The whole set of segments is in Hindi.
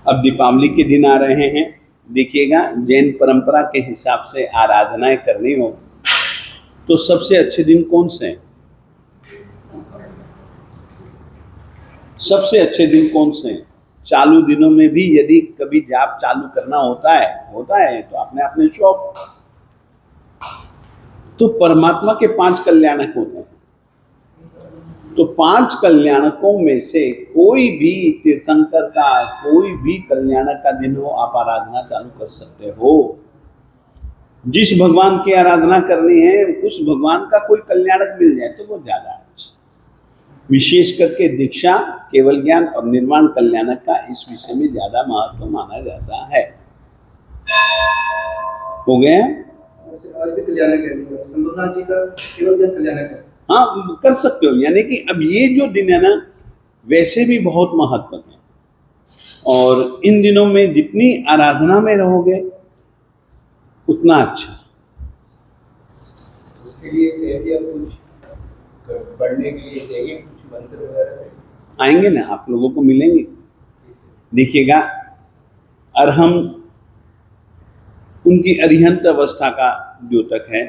अब दीपावली के दिन आ रहे हैं, देखिएगा जैन परंपरा के हिसाब से आराधनाएं करनी हो तो सबसे अच्छे दिन कौन से हैं? सबसे अच्छे दिन कौन से हैं? चालू दिनों में भी यदि कभी जाप चालू करना होता है तो आपने अपने शौक, तो परमात्मा के 5 कल्याणक होते हैं, तो 5 कल्याणकों में से कोई भी तीर्थंकर का कोई भी कल्याणक का दिन हो, आप आराधना चालू कर सकते हो। जिस भगवान की आराधना करनी है उस भगवान का कोई कल्याणक मिल जाए तो वो ज्यादा अच्छा। विशेष करके दीक्षा, केवल ज्ञान और निर्वाण कल्याणक का इस विषय में ज्यादा महत्व माना जाता है। हो गया? आज भी कल्याणक है, संतनाथ जी का केवल ज्ञान कल्याणक है। हाँ, कर सकते हो। यानी कि अब ये जो दिन है ना, वैसे भी बहुत महत्व है, और इन दिनों में जितनी आराधना में रहोगे उतना अच्छा। उसके लिए कुछ पढ़ने के लिए चाहिए, कुछ मंत्र वगैरह आएंगे ना, आप लोगों को मिलेंगे, देखिएगा। अरहम उनकी अरिहंत अवस्था का द्योतक है,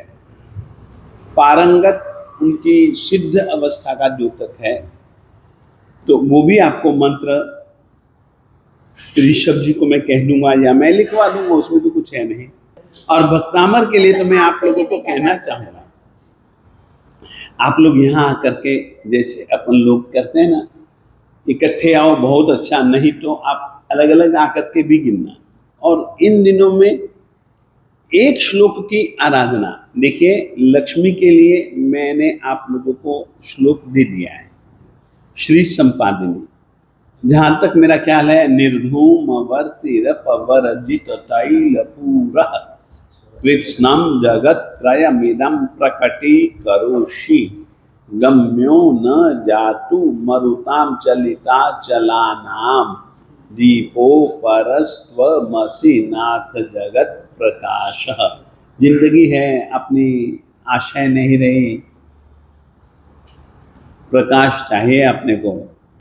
पारंगत उनकी सिद्ध अवस्था का द्योतक है, तो वो भी आपको मंत्र ऋषभ जी को मैं कह दूंगा या मैं लिखवा दूंगा, उसमें तो कुछ है नहीं। और भक्तामर के लिए तो मैं आप लोगों को कहना चाहूंगा, आप लोग यहाँ आकर के जैसे अपन लोग करते हैं ना, इकट्ठे आओ बहुत अच्छा, नहीं तो आप अलग अलग आकर के भी गिनना। और इन दिनों में एक श्लोक की आराधना, देखिए लक्ष्मी के लिए मैंने आप लोगों को श्लोक दे दिया है, श्री संपादिनी। जहां तक मेरा ख्याल है, निर्धूम वर्तिरपवर्जित तैलपूरः कृत्स्नम जगत्त्रयमिदं प्रकटीकरोषि गम्यो न जातु मरुतां चलिता चलानाम दीपो परस्त्वमसि नाथ जगत प्रकाश। जिंदगी है, अपनी आशाएं नहीं रही, प्रकाश चाहिए अपने को,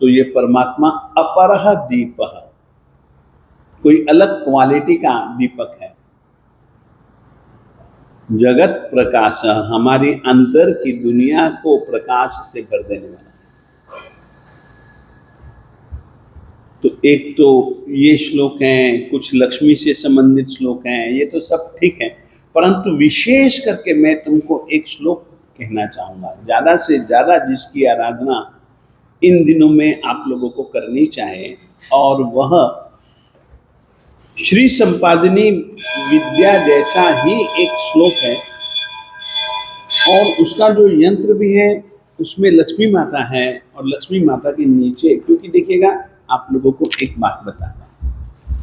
तो ये परमात्मा अपरह दीपः, कोई अलग क्वालिटी का दीपक है। जगत प्रकाश, हमारी अंदर की दुनिया को प्रकाश से भर देने वाला। तो एक तो ये श्लोक हैं, कुछ लक्ष्मी से संबंधित श्लोक हैं, ये तो सब ठीक है, परंतु विशेष करके मैं तुमको एक श्लोक कहना चाहूंगा, ज्यादा से ज्यादा जिसकी आराधना इन दिनों में आप लोगों को करनी चाहिए, और वह श्री संपादिनी विद्या जैसा ही एक श्लोक है, और उसका जो यंत्र भी है उसमें लक्ष्मी माता है, और लक्ष्मी माता के नीचे, क्योंकि देखिएगा आप लोगों को एक बात बताता हूं,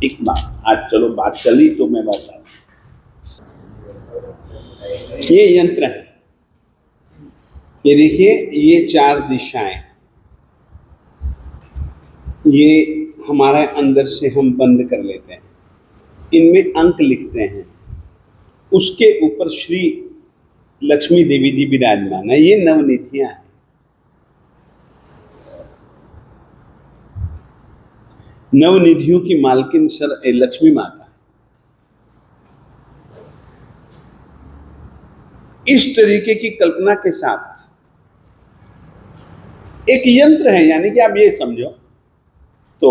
एक बात, आज चलो बात चली तो मैं बताता हूं। ये यंत्र है, ये देखिए, ये 4 दिशाएं, ये हमारे अंदर से हम बंद कर लेते हैं, इनमें अंक लिखते हैं, उसके ऊपर श्री लक्ष्मी देवी जी विराजमान है, ये नवनिधियां हैं। नवनिधियों की मालकिन सर लक्ष्मी माता है। इस तरीके की कल्पना के साथ एक यंत्र है, यानी कि आप ये समझो, तो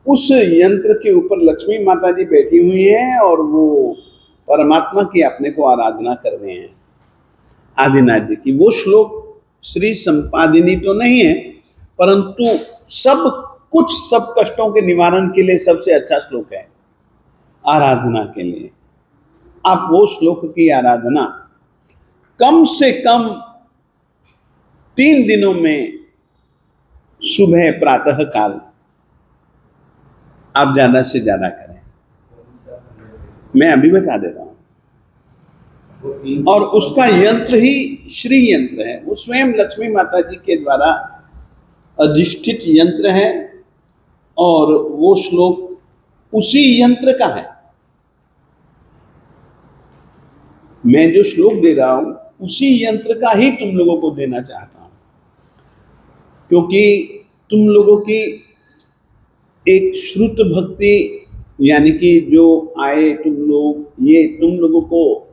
उस यंत्र के ऊपर लक्ष्मी माता जी बैठी हुई हैं और वो परमात्मा की अपने को आराधना कर रहे हैं, आदिनाथ जी की। वो श्लोक श्री संपादिनी तो नहीं है, परंतु सब कष्टों के निवारण के लिए सबसे अच्छा श्लोक है आराधना के लिए। आप वो श्लोक की आराधना कम से कम 3 दिनों में सुबह प्रातः काल आप ज्यादा से ज्यादा करें, मैं अभी बता दे रहा हूं। और उसका यंत्र ही श्री यंत्र है, वो स्वयं लक्ष्मी माता जी के द्वारा अधिष्ठित यंत्र है, और वो श्लोक उसी यंत्र का है। मैं जो श्लोक दे रहा हूं उसी यंत्र का ही तुम लोगों को देना चाहता हूं, क्योंकि तुम लोगों की एक श्रुत भक्ति, यानी कि जो आए तुम लोग, ये तुम लोगों को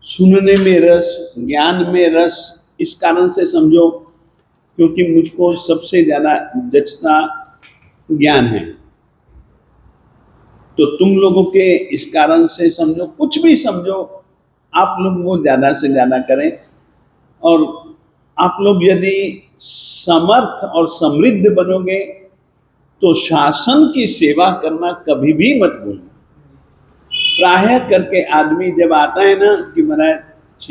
सुनने में रस, ज्ञान में रस, इस कारण से समझो क्योंकि मुझको सबसे ज्यादा जचता ज्ञान है। तो तुम लोगों के इस कारण से समझो, कुछ भी समझो, आप लोग वो ज्यादा से ज्यादा करें। और आप लोग यदि समर्थ और समृद्ध बनोगे तो शासन की सेवा करना कभी भी मत भूलना। प्राय करके आदमी जब आता है ना कि महाराज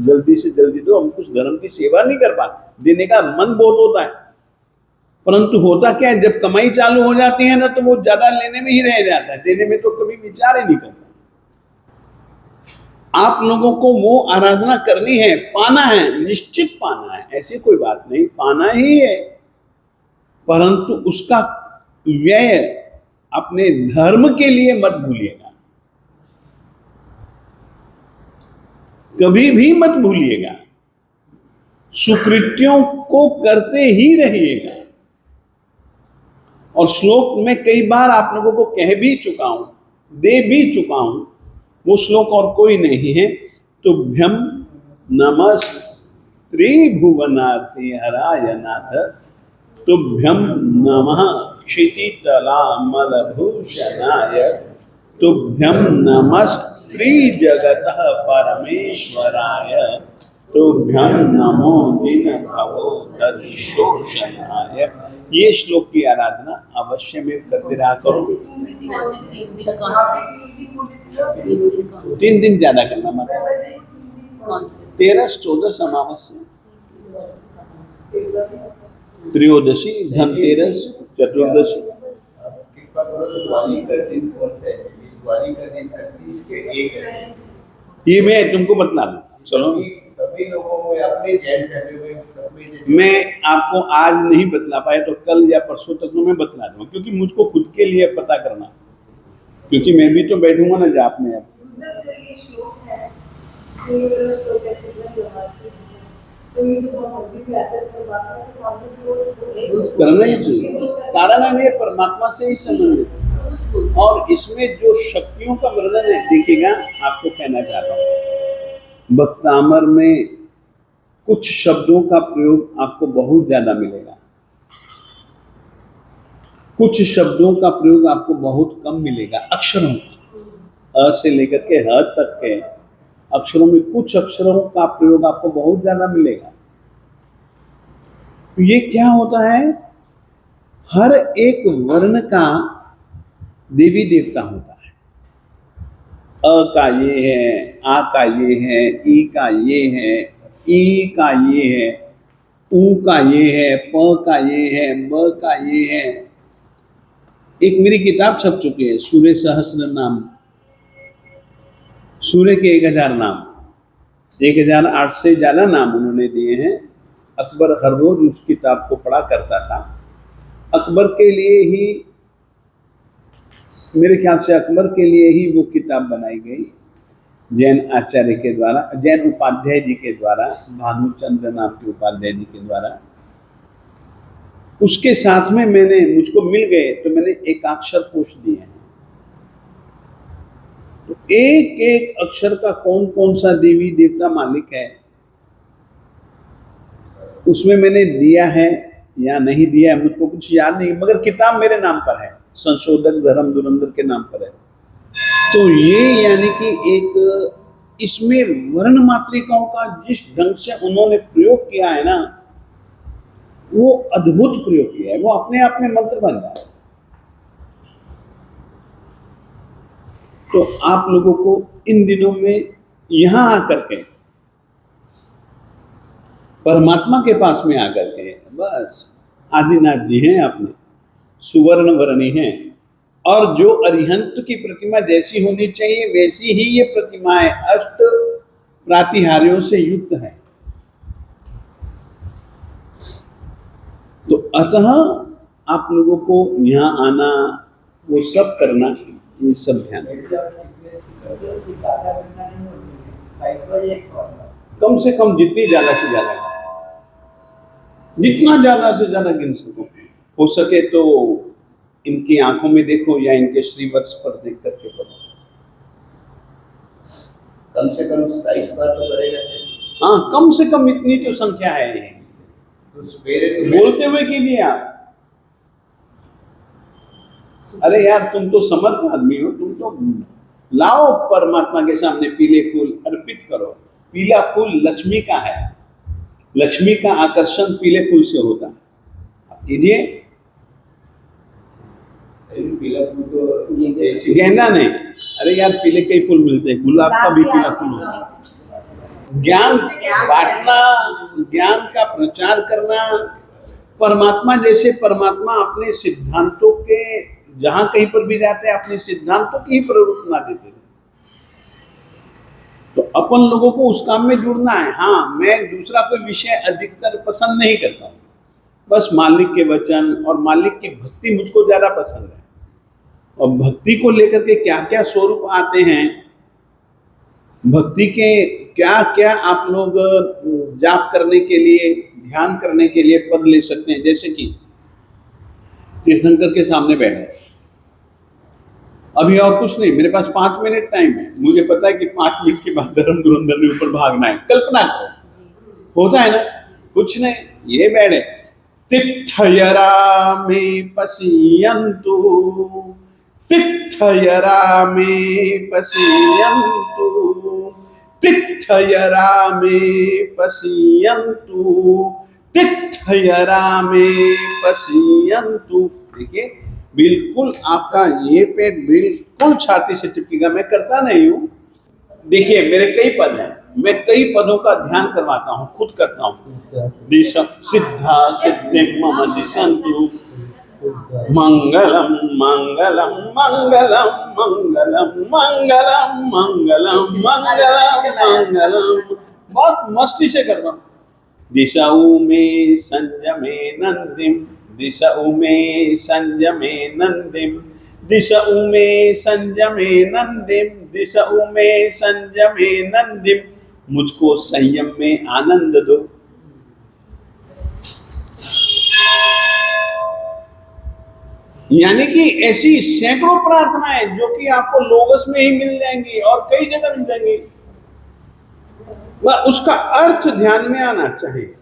जल्दी से जल्दी दो, हम कुछ धर्म की सेवा नहीं कर पाते, देने का मन बहुत होता है, परंतु होता क्या है, जब कमाई चालू हो जाती है ना तो वो ज्यादा लेने में ही रह जाता है, देने में तो कभी विचार ही नहीं करता। आप लोगों को वो आराधना करनी है, पाना है, निश्चित पाना है, ऐसी कोई बात नहीं, पाना ही है, परंतु उसका व्यय अपने धर्म के लिए मत भूलिएगा, कभी भी मत भूलिएगा। सुकृत्यों को करते ही रहिएगा। और श्लोक में कई बार आप लोगों को कह भी चुका हूं, दे भी चुका हूं, वो श्लोक और कोई नहीं है, तुभ्यं नमः त्रिभुवनार्ति हराय नाथ, तुभ्यं नमः क्षितितलामलभूषणाय, तुभ्यं नमस्त्रिजगतः परमेश्वराय, तुभ्यं नमो दीनभवोदधिशोषणाय। ये श्लोक की आराधना अवश्य में करते रहा करो। 3 दिन ज्यादा करना मत, 13, 14 अमावस्या, त्रयोदशी, धनतेरस, चतुर्दशी। कृपा करो तो दिवाली का दिन कौन सा है? दिवाली का दिन 38 के 1 है। ये मैं तुमको बतला दूं, चलो। सभी लोगों में अपने जैन फैमिली में मैं आपको आज नहीं बतला पाया तो कल या परसों तक तो मैं बतला दूंगा, क्योंकि मुझको खुद के लिए पता करना, क्योंकि मैं भी तो बैठूंगा ना जाप में। अब करना ही चाहिए, कारण है ये परमात्मा से ही संबंधित है। और इसमें जो शक्तियों का वर्णन है, देखिएगा आपको कहना चाहता हूँ, भक्तामर में कुछ शब्दों का प्रयोग आपको बहुत ज्यादा मिलेगा, कुछ शब्दों का प्रयोग आपको बहुत कम मिलेगा। अक्षरों का, अ से लेकर के ह तक के अक्षरों में कुछ अक्षरों का प्रयोग आपको बहुत ज्यादा मिलेगा। तो ये क्या होता है, हर एक वर्ण का देवी देवता होता है। अ का ये है, आ का ये है, ई का ये है, ई का ये है, ऊ का ये है, प का ये है, ब का ये है। एक मेरी किताब छप चुकी है, सूर्य सहस्त्र नाम, सूर्य के 1000 नाम, 1008 से ज्यादा नाम उन्होंने दिए हैं। अकबर हर रोज उस किताब को पढ़ा करता था। अकबर के लिए ही, मेरे ख्याल से अकबर के लिए ही वो किताब बनाई गई, जैन आचार्य के द्वारा, जैन उपाध्याय जी के द्वारा, भानुचंद्र नाम के उपाध्याय जी के द्वारा। उसके साथ में मैंने, मुझको मिल गए तो मैंने एकाक्षर कोश दिए हैं। तो एक एक अक्षर का कौन कौन सा देवी देवता मालिक है, उसमें मैंने दिया है या नहीं दिया है मुझको कुछ याद नहीं, मगर किताब मेरे नाम पर है, संशोधक धर्म धुरंधर के नाम पर है। तो ये यानी कि एक, इसमें वर्ण मात्रिकाओं का जिस ढंग से उन्होंने प्रयोग किया है ना, वो अद्भुत प्रयोग किया है, वो अपने आप में मंत्र बन रहा है। तो आप लोगों को इन दिनों में यहां आकर के, परमात्मा के पास में आकर के, बस आदिनाथ जी हैं अपने, सुवर्ण वर्णी हैं, और जो अरिहंत की प्रतिमा जैसी होनी चाहिए वैसी ही ये प्रतिमाएं अष्ट प्रातिहार्यों से युक्त है। तो अतः आप लोगों को यहाँ आना, वो सब करना, ये सब ध्यान, कम से कम जितनी ज्यादा से ज्यादा, जितना ज्यादा से ज्यादा गिन सको, हो सके तो इनकी आंखों में देखो या इनके श्रीवत्स पर देख करके पढ़ो। कम से कम 27 बार तो करेगा। हाँ, कम से कम इतनी तो संख्या है ये। तो सवेरे तो बोलते हुए कीजिए आप। अरे यार, तुम तो समर्थ आदमी हो, तुम तो लाओ परमात्मा के सामने पीले फूल अर्पित करो। पीला फूल लक्ष्मी का है, लक्ष्मी का आकर्षण पीले फूल से होता है। आप कीजिए। पीला फूल तो ऐसे गहना नहीं, अरे यार पीले कई फूल मिलते हैं, गुलाब का भी पीला फूल होता है। ज्ञान बांटना, ज्ञान का प्रचार करना। परमात्मा जैसे परमात्मा अपने सिद्धांतों के, जहां कहीं पर भी जाते हैं अपने सिद्धांतों की ही प्रवृत्ति देते थे। तो अपन लोगों को उस काम में जुड़ना है। हाँ, मैं दूसरा कोई विषय अधिकतर पसंद नहीं करता हूँ, बस मालिक के वचन और मालिक की भक्ति मुझको ज्यादा पसंद है। और भक्ति को लेकर के क्या क्या स्वरूप आते हैं, भक्ति के क्या क्या आप लोग जाप करने के लिए, ध्यान करने के लिए पद ले सकते हैं। जैसे कि तीर्थंकर के सामने बैठे, अभी और कुछ नहीं, मेरे पास 5 मिनट टाइम है, मुझे पता है कि 5 मिनट के बाद धर्म धुरंधर ने ऊपर भागना है। कल्पना करो, होता है ना, कुछ नहीं, ये बैठे। तिष्ठयरा में पश्यन्तु, तिष्ठयरा में पश्यन्तु, तिष्ठयरा में पश्यन्तु, तिष्ठयरा में पश्यन्तु। देखिए, बिल्कुल आपका ये पेट बिल्कुल छाती से चिपकेगा। मैं करता नहीं हूँ, देखिए मेरे कई पद हैं, मैं कई पदों का ध्यान करवाता हूँ, खुद करता हूँ। दिशा सिद्धा सिद्धि मम दिशन्तु, मंगलम मंगलम मंगलम मंगलम मंगलम मंगलम मंगलम मंगलम। बहुत मस्ती से करता हूँ। दिशाऊ में संयमे नंदिम, दिशाऊ में संयमे नंदिम, दिशाऊ में संयमे नंदिम, दिशाऊ में संयमे नंदिम। मुझको संयम में आनंद दो। यानी कि ऐसी सैकड़ों प्रार्थनाएं जो कि आपको लोगस में ही मिल जाएंगी और कई जगह मिल जाएंगी, उसका अर्थ ध्यान में आना चाहिए।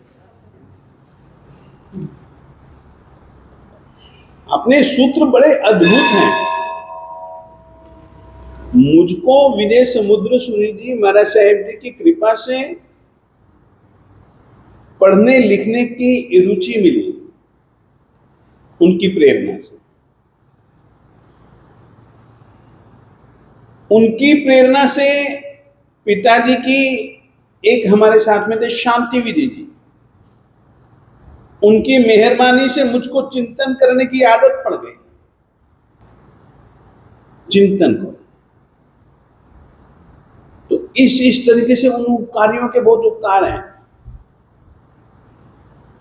अपने सूत्र बड़े अद्भुत हैं। मुझको विजय समुद्र सूरी जी महाराज साहेब जी की कृपा से पढ़ने लिखने की रुचि मिली, उनकी प्रेरणा से। उनकी प्रेरणा से पिताजी की, एक हमारे साथ में थे शांति विजय जी, उनकी मेहरबानी से मुझको चिंतन करने की आदत पड़ गई। चिंतन को तो इस तरीके से उन कार्यों के बहुत उपकार हैं,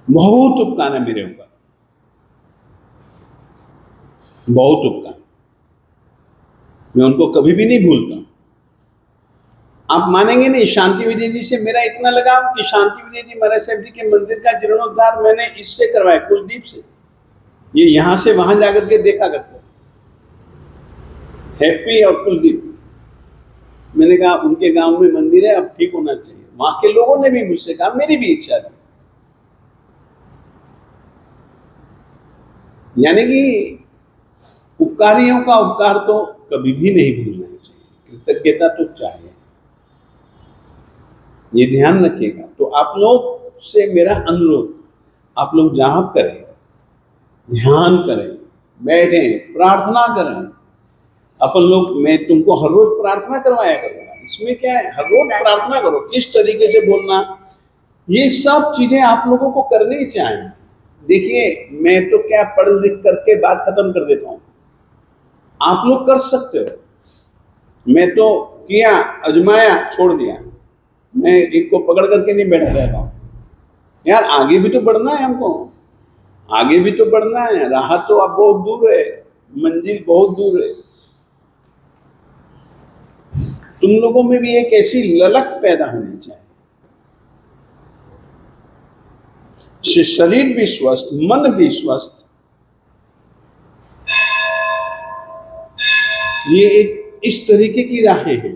बहुत उपकार है मेरे ऊपर, बहुत उपकार। मैं उनको कभी भी नहीं भूलता। आप मानेंगे नहीं, शांति विजय जी से मेरा इतना लगाव कि शांति विजय जी महाराज साहब जी के मंदिर का जीर्णोद्धार मैंने इससे करवाया, कुलदीप से। ये यहां से वहां जाकर के देखा करते, हैप्पी और कुलदीप। मैंने कहा उनके गांव में मंदिर है, अब ठीक होना चाहिए। वहां के लोगों ने भी मुझसे कहा, मेरी भी इच्छा थी। यानी कि उपकारियों का उपकार तो कभी भी नहीं भूलना चाहिए, कृतज्ञता तो चाहिए, ये ध्यान रखिएगा। तो आप लोग से मेरा अनुरोध, आप लोग जाप करें, ध्यान करें, बैठें, प्रार्थना करें। अपन लोग, मैं तुमको हर रोज प्रार्थना करवाया करूंगा, इसमें क्या है, हर रोज प्रार्थना करो, किस तरीके से बोलना, ये सब चीजें आप लोगों को करनी चाहिए। देखिए, मैं तो क्या पढ़ लिख करके बात खत्म कर देता हूं, आप लोग कर सकते हो। मैं तो किया, अजमाया, छोड़ दिया। मैं एक को पकड़ करके नहीं बैठा रहता हूं। यार आगे भी तो बढ़ना है हमको, आगे भी तो बढ़ना है। राह तो अब बहुत दूर है, मंजिल बहुत दूर है। तुम लोगों में भी एक ऐसी ललक पैदा होनी चाहिए, शरीर भी स्वस्थ, मन भी स्वस्थ, ये एक इस तरीके की राहें हैं